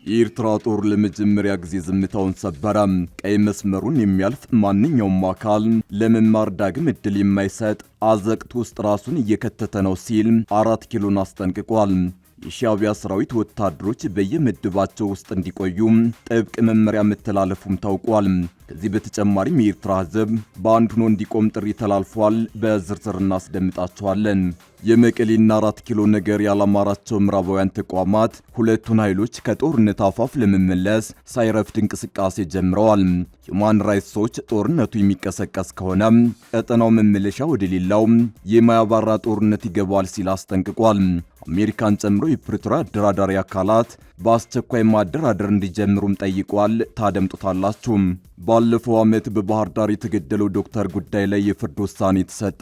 የኤርትራ ጦር ለመጀመሪያ ጊዜ ዝምታውን ሰበረ። ቀይ መስመሩን የሚያልፍ ማንኛውም አካል ለመማር ዳግም እድል የማይሰጥ አዘቅት ውስጥ ራሱን እየከተተ ነው ሲል 4 ኪሎን አስጠንቅቋል። የሻዕቢያ ሰራዊት ወታደሮች በየምድባቸው ውስጥ እንዲቆዩ ጥብቅ መመሪያ መተላለፉም ታውቋል። ከዚህ በተጨማሪም የኤርትራ ሕዝብ በአንድ ሆኖ እንዲቆም ጥሪ ተላልፏል። በዝርዝር እናስደምጣቸዋለን። የመቀሌና 4 ኪሎ ነገር ያላማራቸው ምዕራባውያን ተቋማት ሁለቱን ኃይሎች ከጦርነት አፋፍ ለመመለስ ሳይረፍድ እንቅስቃሴ ጀምረዋል። ሁማን ራይትስ ዎች ጦርነቱ የሚቀሰቀስ ከሆነ ቀጠናው መመለሻ ወደሌላው የማያባራ ጦርነት ይገባል ሲል አስጠንቅቋል። አሜሪካን ጨምሮ የፕሪቶሪያ አደራዳሪ አካላት በአስቸኳይ ማደራደር እንዲጀምሩም ጠይቋል። ታደምጡታላችሁ። ባለፈው ዓመት በባህር ዳር የተገደለው ዶክተር ጉዳይ ላይ የፍርድ ውሳኔ ተሰጠ።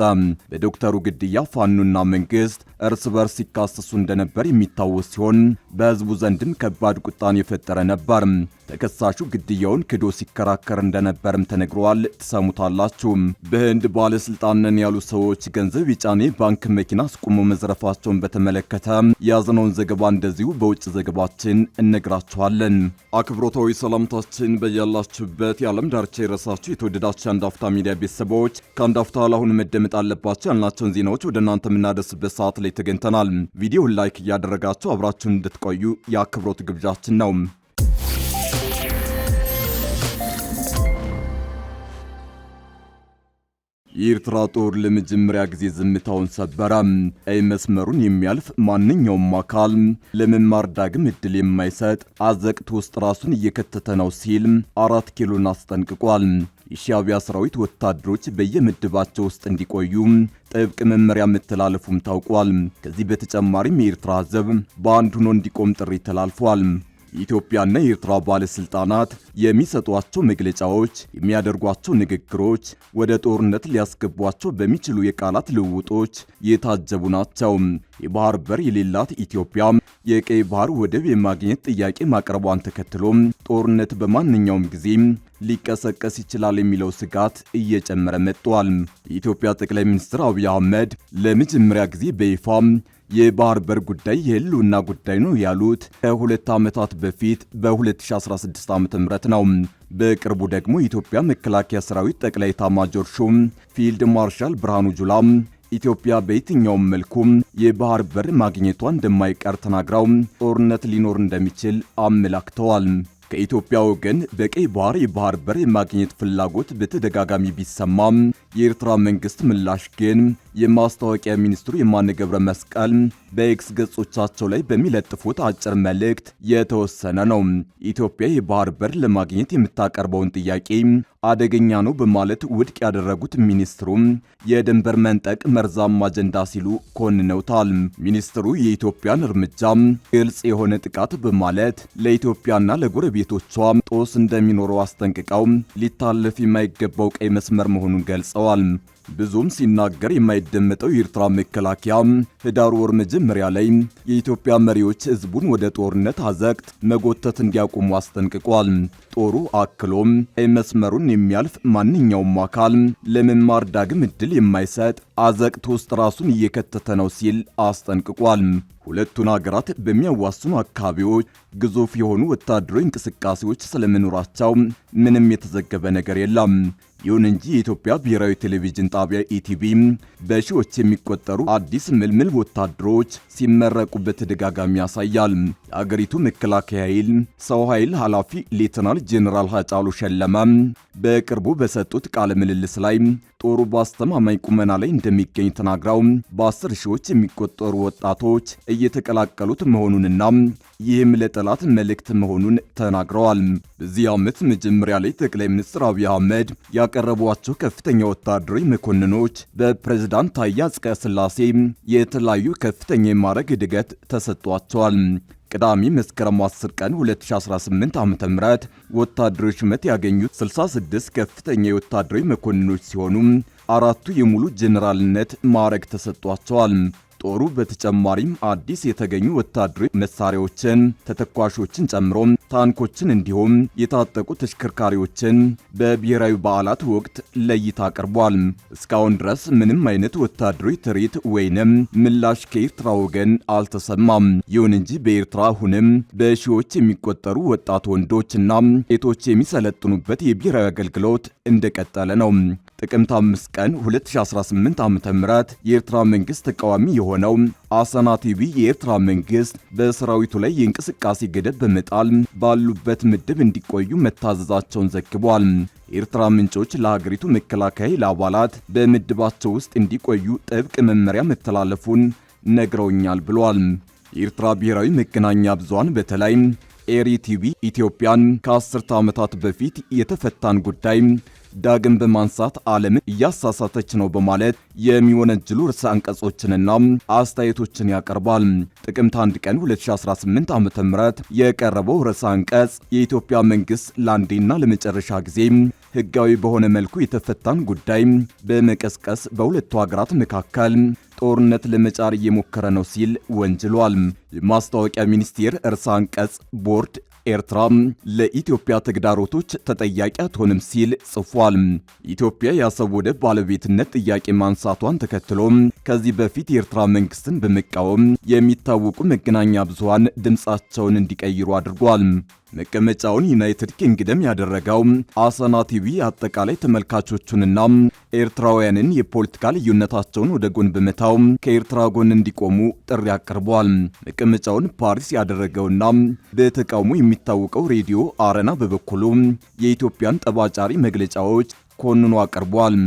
በዶክተሩ ግድያ ፋኖና መንግስት እርስ በርስ ሲካሰሱ እንደነበር የሚታወስ ሲሆን በህዝቡ ዘንድም ከባድ ቁጣን የፈጠረ ነበር። ተከሳሹ ግድያውን ክዶ ሲከራከር እንደነበርም ተነግሯል። ትሰሙታላችሁ። በህንድ ባለስልጣን ነን ያሉ ሰዎች ገንዘብ የጫነ ባንክ መኪና አስቆሞ መዝረፋቸውን በተመለከተ የያዝነውን ዘገባ እንደዚሁ በውጭ ዘገባችን እነግራችኋለን። አክብሮታዊ ሰላምታችን በያላችሁበት የዓለም ዳርቻ የረሳችሁ የተወደዳችሁ የአንድ አፍታ ሚዲያ ቤተሰቦች ከአንድ አፍታ ለአሁን መደመጥ አለባቸው ያልናቸውን ዜናዎች ወደ እናንተ የምናደርስበት ሰዓት ላይ ተገኝተናል። ቪዲዮውን ላይክ እያደረጋችሁ አብራችሁን እንድትቆዩ የአክብሮት ግብዣችን ነው። የኤርትራ ጦር ለመጀመሪያ ጊዜ ዝምታውን ሰበረ። ቀይ መስመሩን የሚያልፍ ማንኛውም አካል ለመማር ዳግም እድል የማይሰጥ አዘቅት ውስጥ ራሱን እየከተተ ነው ሲል 4 ኪሎን አስጠንቅቋል። የሻዕቢያ ሰራዊት ወታደሮች በየምድባቸው ውስጥ እንዲቆዩ ጥብቅ መመሪያ መተላለፉም ታውቋል። ከዚህ በተጨማሪም የኤርትራ ሕዝብ በአንድ ሆኖ እንዲቆም ጥሪ ተላልፏል። የኢትዮጵያና የኤርትራ ባለስልጣናት የሚሰጧቸው መግለጫዎች፣ የሚያደርጓቸው ንግግሮች ወደ ጦርነት ሊያስገቧቸው በሚችሉ የቃላት ልውውጦች የታጀቡ ናቸው። የባህር በር የሌላት ኢትዮጵያ የቀይ ባህር ወደብ የማግኘት ጥያቄ ማቅረቧን ተከትሎ ጦርነት በማንኛውም ጊዜ ሊቀሰቀስ ይችላል የሚለው ስጋት እየጨመረ መጥቷል። የኢትዮጵያ ጠቅላይ ሚኒስትር አብይ አህመድ ለመጀመሪያ ጊዜ በይፋ የባህር በር ጉዳይ የህልውና ጉዳይ ነው ያሉት ከ2 ዓመታት በፊት በ2016 ዓ.ም ነው። በቅርቡ ደግሞ የኢትዮጵያ መከላከያ ሰራዊት ጠቅላይ ኤታማዦር ሹም ፊልድ ማርሻል ብርሃኑ ጁላ ኢትዮጵያ በየትኛውም መልኩ የባህር በር ማግኘቷ እንደማይቀር ተናግረው ጦርነት ሊኖር እንደሚችል አመላክተዋል። ከኢትዮጵያ ወገን በቀይ ባህር የባህር በር የማግኘት ፍላጎት በተደጋጋሚ ቢሰማም የኤርትራ መንግስት ምላሽ ግን የማስታወቂያ ሚኒስትሩ የማነ ገብረ መስቀል በኤክስ ገጾቻቸው ላይ በሚለጥፉት አጭር መልእክት የተወሰነ ነው። ኢትዮጵያ የባህር በር ለማግኘት የምታቀርበውን ጥያቄ አደገኛ ነው በማለት ውድቅ ያደረጉት ሚኒስትሩ የድንበር መንጠቅ መርዛማ አጀንዳ ሲሉ ኮንነውታል። ሚኒስትሩ የኢትዮጵያን እርምጃ ግልጽ የሆነ ጥቃት በማለት ለኢትዮጵያና ለጎረቤቶቿ ጦስ እንደሚኖረው አስጠንቅቀው ሊታለፍ የማይገባው ቀይ መስመር መሆኑን ገልጸዋል። ብዙም ሲናገር የማይደመጠው የኤርትራ መከላከያ ህዳር ወር መጀመሪያ ላይ የኢትዮጵያ መሪዎች ህዝቡን ወደ ጦርነት አዘቅት መጎተት እንዲያቆሙ አስጠንቅቋል። ጦሩ አክሎም ቀይ መስመሩን የሚያልፍ ማንኛውም አካል ለመማር ዳግም እድል የማይሰጥ አዘቅት ውስጥ ራሱን እየከተተ ነው ሲል አስጠንቅቋል። ሁለቱን ሀገራት በሚያዋስኑ አካባቢዎች ግዙፍ የሆኑ ወታደራዊ እንቅስቃሴዎች ስለመኖራቸው ምንም የተዘገበ ነገር የለም። ይሁን እንጂ የኢትዮጵያ ብሔራዊ ቴሌቪዥን ጣቢያ ኢቲቪ በሺዎች የሚቆጠሩ አዲስ ምልምል ወታደሮች ሲመረቁ በተደጋጋሚ ያሳያል። የአገሪቱ መከላከያ ኃይል ሰው ኃይል ኃላፊ ሌተናል ጄኔራል ሃጫሉ ሸለማ በቅርቡ በሰጡት ቃለ ምልልስ ላይ ጦሩ በአስተማማኝ ቁመና ላይ እንደሚገኝ ተናግረው በ10 ሺዎች የሚቆጠሩ ወጣቶች እየተቀላቀሉት መሆኑንና ይህም ለጠላት መልእክት መሆኑን ተናግረዋል። በዚህ ዓመት መጀመሪያ ላይ ጠቅላይ ሚኒስትር አብይ አህመድ ያቀረቧቸው ከፍተኛ ወታደራዊ መኮንኖች በፕሬዝዳንት ታዬ አጽቀሥላሴ የተለያዩ ከፍተኛ የማዕረግ እድገት ተሰጥቷቸዋል። ቅዳሜ መስከረም 10 ቀን 2018 ዓ.ም ወታደራዊ ሹመት ያገኙት 66 ከፍተኛ የወታደራዊ መኮንኖች ሲሆኑ 4ቱ የሙሉ ጀነራልነት ማዕረግ ተሰጥቷቸዋል። ጦሩ በተጨማሪም አዲስ የተገኙ ወታደራዊ መሳሪያዎችን፣ ተተኳሾችን ጨምሮ ታንኮችን እንዲሁም የታጠቁ ተሽከርካሪዎችን በብሔራዊ በዓላት ወቅት ለእይታ አቅርቧል። እስካሁን ድረስ ምንም አይነት ወታደራዊ ትርኢት ወይንም ምላሽ ከኤርትራ ወገን አልተሰማም። ይሁን እንጂ በኤርትራ አሁንም በሺዎች የሚቆጠሩ ወጣት ወንዶችና ሴቶች የሚሰለጥኑበት የብሔራዊ አገልግሎት እንደቀጠለ ነው። ጥቅምት 5 ቀን 2018 ዓ.ም የኤርትራ መንግስት ተቃዋሚ የሆነው አሰና ቲቪ የኤርትራ መንግስት በሰራዊቱ ላይ የእንቅስቃሴ ገደብ በመጣል ባሉበት ምድብ እንዲቆዩ መታዘዛቸውን ዘግቧል። የኤርትራ ምንጮች ለሀገሪቱ መከላከያ ኃይል አባላት በምድባቸው ውስጥ እንዲቆዩ ጥብቅ መመሪያ መተላለፉን ነግረውኛል ብሏል። የኤርትራ ብሔራዊ መገናኛ ብዙሃን በተለይ ኤሪ ቲቪ ኢትዮጵያን ከ10 ዓመታት በፊት የተፈታን ጉዳይ ዳግም በማንሳት ዓለምን እያሳሳተች ነው በማለት የሚወነጅሉ ርዕሰ አንቀጾችንና አስተያየቶችን ያቀርባል። ጥቅምት 1 ቀን 2018 ዓ.ም የቀረበው ርዕሰ አንቀጽ የኢትዮጵያ መንግስት ለአንዴና ለመጨረሻ ጊዜ ህጋዊ በሆነ መልኩ የተፈታን ጉዳይ በመቀስቀስ በሁለቱ ሀገራት መካከል ጦርነት ለመጫር እየሞከረ ነው ሲል ወንጅሏል። የማስታወቂያ ሚኒስቴር ርዕሰ አንቀጽ ቦርድ ኤርትራ ለኢትዮጵያ ተግዳሮቶች ተጠያቂ አትሆንም ሲል ጽፏል። ኢትዮጵያ የአሰብ ወደብ ባለቤትነት ጥያቄ ማንሳቷን ተከትሎ ከዚህ በፊት የኤርትራ መንግስትን በመቃወም የሚታወቁ መገናኛ ብዙሃን ድምጻቸውን እንዲቀይሩ አድርጓል። መቀመጫውን ዩናይትድ ኪንግደም ያደረገው አሰና ቲቪ አጠቃላይ ተመልካቾቹንና ኤርትራውያንን የፖለቲካ ልዩነታቸውን ወደ ጎን በመታው ከኤርትራ ጎን እንዲቆሙ ጥሪ አቅርቧል። መቀመጫውን ፓሪስ ያደረገውና በተቃውሞ የሚታወቀው ሬዲዮ አረና በበኩሉ የኢትዮጵያን ጠባጫሪ መግለጫዎች ኮንኖ አቅርቧል።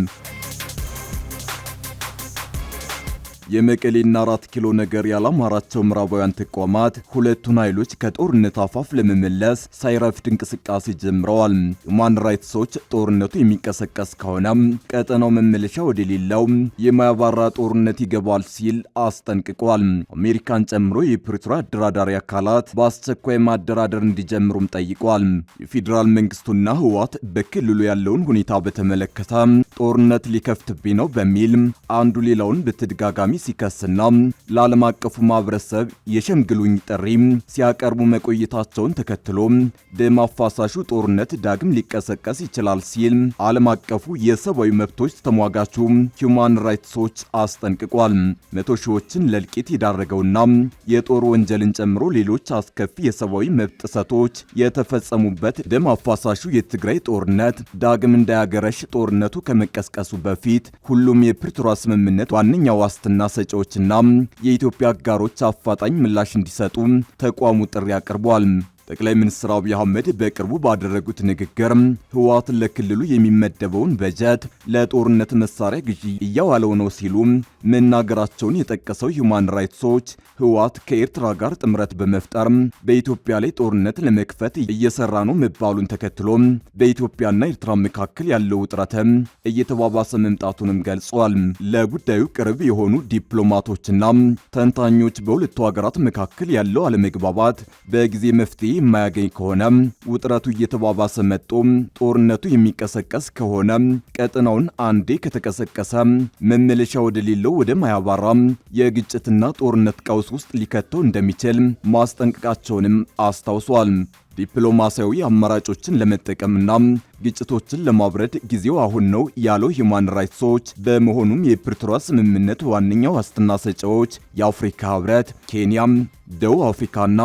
የመቀሌና 4 ኪሎ ነገር ያላማራቸው ምዕራባውያን ተቋማት ሁለቱን ኃይሎች ከጦርነት አፋፍ ለመመለስ ሳይረፍድ እንቅስቃሴ ጀምረዋል። ሁማን ራይትስ ዎች ጦርነቱ የሚቀሰቀስ ከሆነ ቀጠናው መመለሻ ወደሌለው የማያባራ ጦርነት ይገባል ሲል አስጠንቅቋል። አሜሪካን ጨምሮ የፕሪቶሪያ አደራዳሪ አካላት በአስቸኳይ ማደራደር እንዲጀምሩም ጠይቋል። የፌዴራል መንግስቱና ህወሓት በክልሉ ያለውን ሁኔታ በተመለከተ ጦርነት ሊከፍትብኝ ነው በሚል አንዱ ሌላውን በተደጋጋሚ ሲከስና ለዓለም አቀፉ ማህበረሰብ የሸምግሉኝ ጥሪ ሲያቀርቡ መቆየታቸውን ተከትሎ ደም አፋሳሹ ጦርነት ዳግም ሊቀሰቀስ ይችላል ሲል ዓለም አቀፉ የሰብአዊ መብቶች ተሟጋቹ ሁማን ራይትስ ዎች አስጠንቅቋል። መቶ ሺዎችን ለእልቂት የዳረገውና የጦር ወንጀልን ጨምሮ ሌሎች አስከፊ የሰብአዊ መብት ጥሰቶች የተፈጸሙበት ደም አፋሳሹ የትግራይ ጦርነት ዳግም እንዳያገረሽ ጦርነቱ ከመቀስቀሱ በፊት ሁሉም የፕሪቶሪያ ስምምነት ዋነኛ ዋስትና ሰጪዎችና የኢትዮጵያ አጋሮች አፋጣኝ ምላሽ እንዲሰጡ ተቋሙ ጥሪ አቅርቧል። ጠቅላይ ሚኒስትር አብይ አህመድ በቅርቡ ባደረጉት ንግግር ህወሓት ለክልሉ የሚመደበውን በጀት ለጦርነት መሳሪያ ግዢ እያዋለው ነው ሲሉ መናገራቸውን የጠቀሰው ሁማን ራይትስ ዎች ህወሓት ከኤርትራ ጋር ጥምረት በመፍጠር በኢትዮጵያ ላይ ጦርነት ለመክፈት እየሰራ ነው መባሉን ተከትሎ በኢትዮጵያና ኤርትራ መካከል ያለው ውጥረት እየተባባሰ መምጣቱንም ገልጿል። ለጉዳዩ ቅርብ የሆኑ ዲፕሎማቶችና ተንታኞች በሁለቱ ሀገራት መካከል ያለው አለመግባባት በጊዜ መፍትሄ የማያገኝ ከሆነ ውጥረቱ እየተባባሰ መጥቶ ጦርነቱ የሚቀሰቀስ ከሆነ ቀጠናውን አንዴ ከተቀሰቀሰ መመለሻ ወደሌለው ወደ ማያባራ የግጭትና ጦርነት ቀውስ ውስጥ ሊከተው እንደሚችል ማስጠንቀቃቸውንም አስታውሷል። ዲፕሎማሲያዊ አማራጮችን ለመጠቀምና ግጭቶችን ለማብረድ ጊዜው አሁን ነው ያለው ሁማን ራይትስ ዎች፣ በመሆኑም የፕሪቶሪያ ስምምነት ዋነኛው ዋስትና ሰጪዎች የአፍሪካ ህብረት፣ ኬንያ፣ ደቡብ አፍሪካና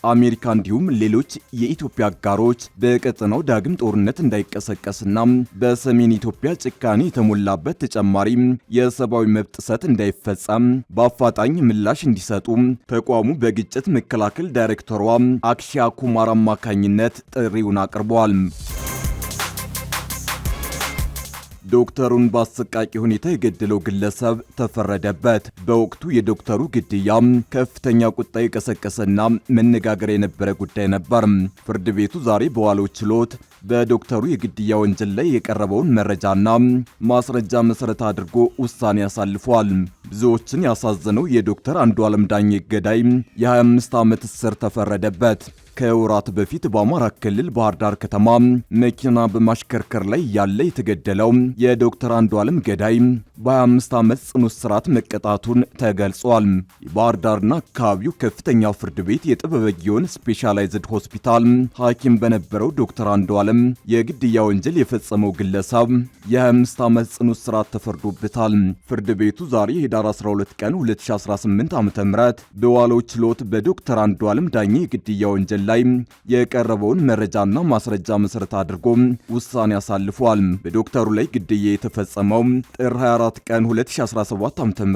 አሜሪካ እንዲሁም ሌሎች የኢትዮጵያ አጋሮች በቀጠናው ዳግም ጦርነት እንዳይቀሰቀስና በሰሜን ኢትዮጵያ ጭካኔ የተሞላበት ተጨማሪ የሰብአዊ መብት ጥሰት እንዳይፈጸም በአፋጣኝ ምላሽ እንዲሰጡ ተቋሙ በግጭት መከላከል ዳይሬክተሯ አክሺያ ኩማር አማካኝነት ጥሪውን አቅርበዋል። ዶክተሩን በአሰቃቂ ሁኔታ የገደለው ግለሰብ ተፈረደበት። በወቅቱ የዶክተሩ ግድያ ከፍተኛ ቁጣ የቀሰቀሰና መነጋገሪያ የነበረ ጉዳይ ነበር። ፍርድ ቤቱ ዛሬ በዋለው ችሎት በዶክተሩ የግድያ ወንጀል ላይ የቀረበውን መረጃና ማስረጃ መሰረት አድርጎ ውሳኔ ያሳልፏል። ብዙዎችን ያሳዘነው የዶክተር አንዱዓለም ዳኜ ገዳይ የ25 ዓመት እስር ተፈረደበት። ከወራት በፊት በአማራ ክልል ባህር ዳር ከተማ መኪና በማሽከርከር ላይ ያለ የተገደለው የዶክተር አንዱዓለም ገዳይ በ25 ዓመት ጽኑ እስራት መቀጣቱን ተገልጿል። የባህር ዳርና አካባቢው ከፍተኛ ፍርድ ቤት የጥበበ ግዮን ስፔሻላይዝድ ሆስፒታል ሐኪም በነበረው ዶክተር አንዱዓለም የግድያ ወንጀል የፈጸመው ግለሰብ የ25 ዓመት ጽኑ እስራት ተፈርዶበታል። ፍርድ ቤቱ ዛሬ ህዳር 12 ቀን 2018 ዓ.ም በዋለው ችሎት በዶክተር አንዱዓለም ዳኜ የግድያ ወንጀል ላይ የቀረበውን መረጃና ማስረጃ መሰረት አድርጎ ውሳኔ አሳልፏል። በዶክተሩ ላይ ግድያ የተፈጸመው ጥር 24 ቀን 2017 ዓ.ም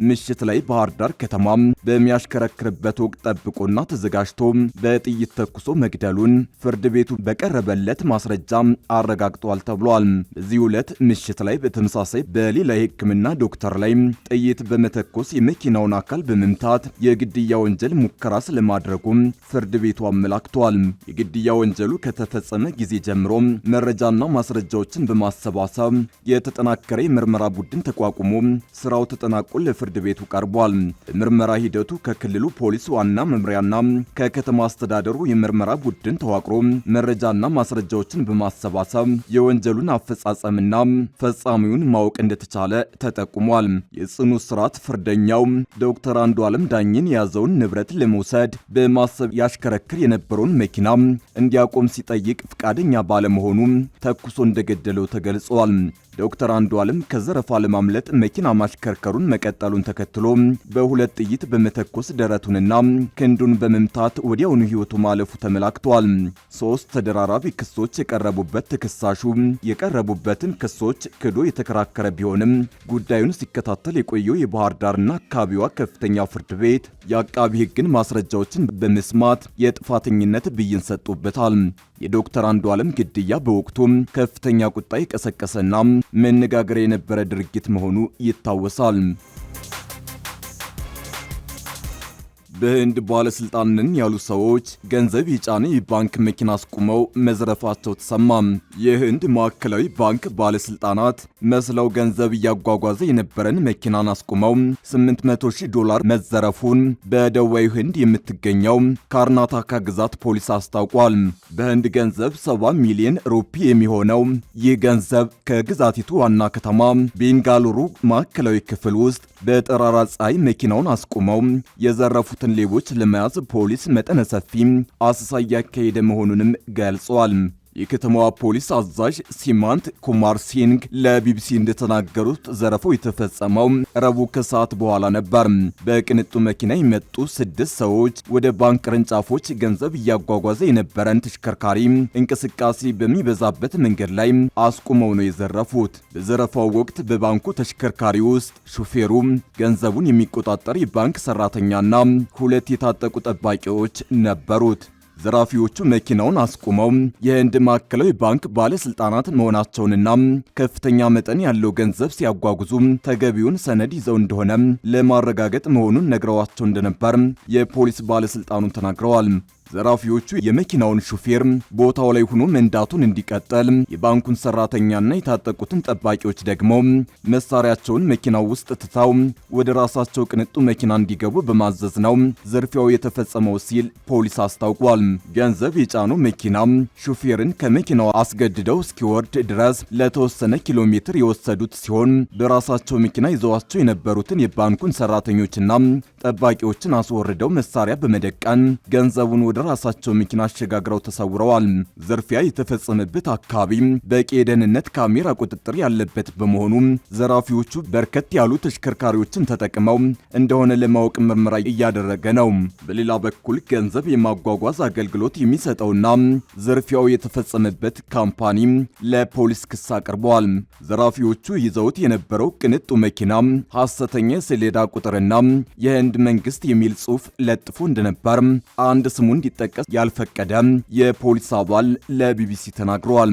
ምሽት ላይ ባህር ዳር ከተማ በሚያሽከረክርበት ወቅት ጠብቆና ተዘጋጅቶ በጥይት ተኩሶ መግደሉን ፍርድ ቤቱ በቀረበለት ማስረጃ አረጋግጧል ተብሏል። በዚህ ዕለት ምሽት ላይ በተመሳሳይ በሌላ የሕክምና ዶክተር ላይ ጥይት በመተኮስ የመኪናውን አካል በመምታት የግድያ ወንጀል ሙከራ ስለማድረጉ ፍርድ ቤቱ አመላክቷል። የግድያ ወንጀሉ ከተፈጸመ ጊዜ ጀምሮ መረጃና ማስረጃዎችን በማሰባሰብ የተጠናከረ የምርመራ ቡድን ተቋቁሞ ስራው ተጠናቆ ለፍርድ ቤቱ ቀርቧል። በምርመራ ሂደቱ ከክልሉ ፖሊስ ዋና መምሪያና ከከተማ አስተዳደሩ የምርመራ ቡድን ተዋቅሮ መረጃና ማስረጃዎችን በማሰባሰብ የወንጀሉን አፈጻጸምና ፈጻሚውን ማወቅ እንደተቻለ ተጠቁሟል። የጽኑ እስራት ፍርደኛው ዶክተር አንዱዓለም ዳኜን የያዘውን ንብረት ለመውሰድ በማሰብ ያሽከረክር የነበረውን መኪና እንዲያቆም ሲጠይቅ ፈቃደኛ ባለመሆኑ ተኩሶ እንደገደለው ተገልጿል። ዶክተር አንዱዓለም ከዘረፋ ለማምለጥ መኪና ማሽከርከሩን መቀጠሉን ተከትሎ በሁለት ጥይት በመተኮስ ደረቱንና ክንዱን በመምታት ወዲያውኑ ሕይወቱ ማለፉ ተመላክቷል። 3 ተደራራቢ ክሶች የቀረቡበት ተከሳሹ የቀረቡበትን ክሶች ክዶ የተከራከረ ቢሆንም ጉዳዩን ሲከታተል የቆየው የባህር ዳርና አካባቢዋ ከፍተኛ ፍርድ ቤት የአቃቢ ሕግን ማስረጃዎችን በመስማት የጥፋተኝነት ብይን ሰጥቶበታል። የዶክተር አንዱዓለም ግድያ በወቅቱ ከፍተኛ ቁጣ የቀሰቀሰና መነጋገሪያ የነበረ ድርጊት መሆኑ ይታወሳል። በህንድ ባለስልጣን ነን ያሉ ሰዎች ገንዘብ የጫነ የባንክ መኪና አስቁመው መዝረፋቸው ተሰማ። የህንድ ማዕከላዊ ባንክ ባለስልጣናት መስለው ገንዘብ እያጓጓዘ የነበረን መኪናን አስቁመው $800,000 መዘረፉን በደቡባዊ ህንድ የምትገኘው ካርናታካ ግዛት ፖሊስ አስታውቋል። በህንድ ገንዘብ 70 ሚሊዮን ሩፒ የሚሆነው ይህ ገንዘብ ከግዛቲቱ ዋና ከተማ ቤንጋሉሩ ማዕከላዊ ክፍል ውስጥ በጠራራ ፀሐይ መኪናውን አስቁመው የዘረፉትን ሌቦች ለመያዝ ፖሊስ መጠነ ሰፊ አሰሳ እያካሄደ መሆኑንም ገልጿል። የከተማዋ ፖሊስ አዛዥ ሲማንት ኩማር ሲንግ ለቢቢሲ እንደተናገሩት ዘረፋው የተፈጸመው ረቡዕ ከሰዓት በኋላ ነበር። በቅንጡ መኪና የመጡ 6 ሰዎች ወደ ባንክ ቅርንጫፎች ገንዘብ እያጓጓዘ የነበረን ተሽከርካሪ እንቅስቃሴ በሚበዛበት መንገድ ላይ አስቁመው ነው የዘረፉት። በዘረፋው ወቅት በባንኩ ተሽከርካሪ ውስጥ ሹፌሩ፣ ገንዘቡን የሚቆጣጠር የባንክ ሰራተኛና 2 የታጠቁ ጠባቂዎች ነበሩት። ዘራፊዎቹ መኪናውን አስቁመው የህንድ ማዕከላዊ ባንክ ባለስልጣናት መሆናቸውንና ከፍተኛ መጠን ያለው ገንዘብ ሲያጓጉዙ ተገቢውን ሰነድ ይዘው እንደሆነ ለማረጋገጥ መሆኑን ነግረዋቸው እንደነበር የፖሊስ ባለስልጣኑ ተናግረዋል። ዘራፊዎቹ የመኪናውን ሹፌር ቦታው ላይ ሆኖ መንዳቱን እንዲቀጥል፣ የባንኩን ሰራተኛና የታጠቁትን ጠባቂዎች ደግሞ መሳሪያቸውን መኪናው ውስጥ ትተው ወደ ራሳቸው ቅንጡ መኪና እንዲገቡ በማዘዝ ነው ዝርፊያው የተፈጸመው ሲል ፖሊስ አስታውቋል። ገንዘብ የጫኑ መኪና ሹፌርን ከመኪናው አስገድደው እስኪወርድ ድረስ ለተወሰነ ኪሎ ሜትር የወሰዱት ሲሆን በራሳቸው መኪና ይዘዋቸው የነበሩትን የባንኩን ሰራተኞችና ጠባቂዎችን አስወርደው መሳሪያ በመደቃን ገንዘቡን ወደ ራሳቸው መኪና አሸጋግረው ተሰውረዋል። ዝርፊያ የተፈጸመበት አካባቢ በቂ የደህንነት ካሜራ ቁጥጥር ያለበት በመሆኑ ዘራፊዎቹ በርከት ያሉ ተሽከርካሪዎችን ተጠቅመው እንደሆነ ለማወቅ ምርመራ እያደረገ ነው። በሌላ በኩል ገንዘብ የማጓጓዝ አገልግሎት የሚሰጠውና ዝርፊያው የተፈጸመበት ካምፓኒ ለፖሊስ ክስ አቅርበዋል። ዘራፊዎቹ ይዘውት የነበረው ቅንጡ መኪና ሐሰተኛ ሰሌዳ ቁጥርና የህንድ መንግስት የሚል ጽሑፍ ለጥፎ እንደነበር አንድ ስሙ እንዲጠቀስ ያልፈቀደ የፖሊስ አባል ለቢቢሲ ተናግረዋል።